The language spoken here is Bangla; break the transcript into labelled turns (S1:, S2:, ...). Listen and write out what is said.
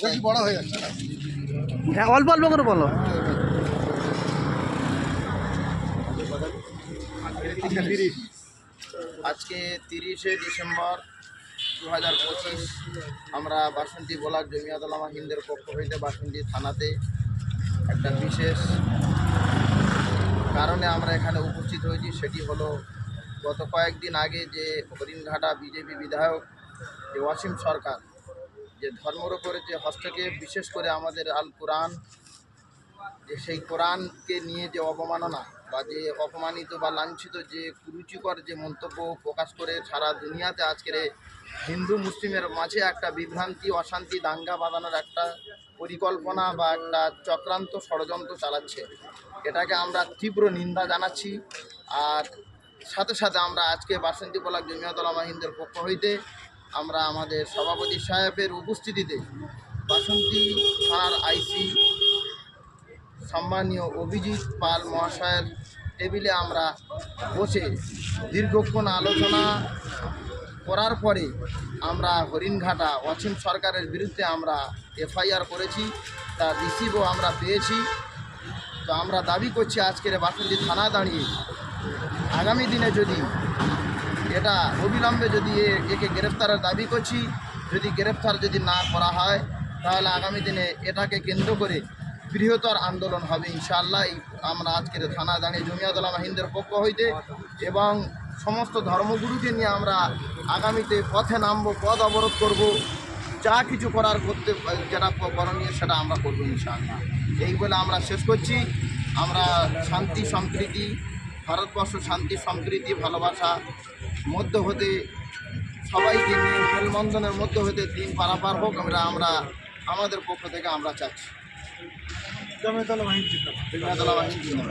S1: বেশি বড় হয়ে যাচ্ছে।
S2: হ্যাঁ, অল্প অল্প করে বলো।
S3: আজকে 30শে ডিসেম্বর 2025 আমরা বাসন্তী ব্লক জমিয়ত উলামা হিন্দের পক্ষ হইতে বাসন্তী থানাতে একটা বিশেষ কারণে আমরা এখানে উপস্থিত হয়েছি। সেটি হলো গত কয়েকদিন আগে যে হরিণঘাটা বিজেপি বিধায়ক যে ওয়াসিম সরকার যে ধর্মের উপরে যে হস্তক্ষেপ, বিশেষ করে আমাদের আল কোরআন, যে সেই কোরআনকে নিয়ে যে অবমাননা বা যে অপমানিত বা লাঞ্ছিত যে কুরুচিকর যে মন্তব্য প্রকাশ করে সারা দুনিয়াতে আজকের হিন্দু মুসলিমের মাঝে একটা বিভ্রান্তি, অশান্তি, দাঙ্গা বাঁধানোর একটা পরিকল্পনা বা একটা চক্রান্ত ষড়যন্ত্র চালাচ্ছে, এটাকে আমরা তীব্র নিন্দা জানাচ্ছি। আর সাথে সাথে আমরা আজকে বাসন্তী ব্লক জমিয়ত উলামা হিন্দের পক্ষ হইতে আমরা আমাদের সভাপতি সাহেবের উপস্থিতিতে বাসন্তী থানার আইসি সম্মানীয় অভিজিৎ পাল মহাশয়ের টেবিলে আমরা বসে দীর্ঘক্ষণ আলোচনা করার পরে আমরা হরিণঘাটা ওয়াসিম সরকারের বিরুদ্ধে আমরা এফআইআর করেছি, তার রিসিভও আমরা পেয়েছি। তো আমরা দাবি করছি আজকের বাসন্তী থানা দাঁড়িয়ে আগামী দিনে যদি এটা অবিলম্বে যদি একে গ্রেফতারের দাবি করছি, যদি গ্রেফতার যদি না করা হয় তাহলে আগামী দিনে এটাকে কেন্দ্র করে বৃহত্তর আন্দোলন হবে ইনশাআল্লাহ। আমরা আজকের থানা দাঁড়িয়ে জমিয়ত উলামা হিন্দের পক্ষ হইতে এবং সমস্ত ধর্মগুরুকে নিয়ে আমরা আগামীতে পথে নামবো, পথ অবরোধ করব, যা কিছু করার করতে যেটা করণীয় সেটা আমরা করবো ইনশাআল্লাহ। এই বলে আমরা শেষ করছি। আমরা শান্তি সম্প্রীতি, ভারতবর্ষ শান্তি সম্প্রীতি ভালোবাসা মধ্য হতে সবাইকে নিয়ে মেলবন্ধনের মধ্য হতে দিন পারাপার হোক, আমরা আমাদের পক্ষ থেকে আমরা চাচ্ছি।
S1: জমিয়ত উলামা হিন্দ
S3: জমিয়ত উলামা হিন্দ।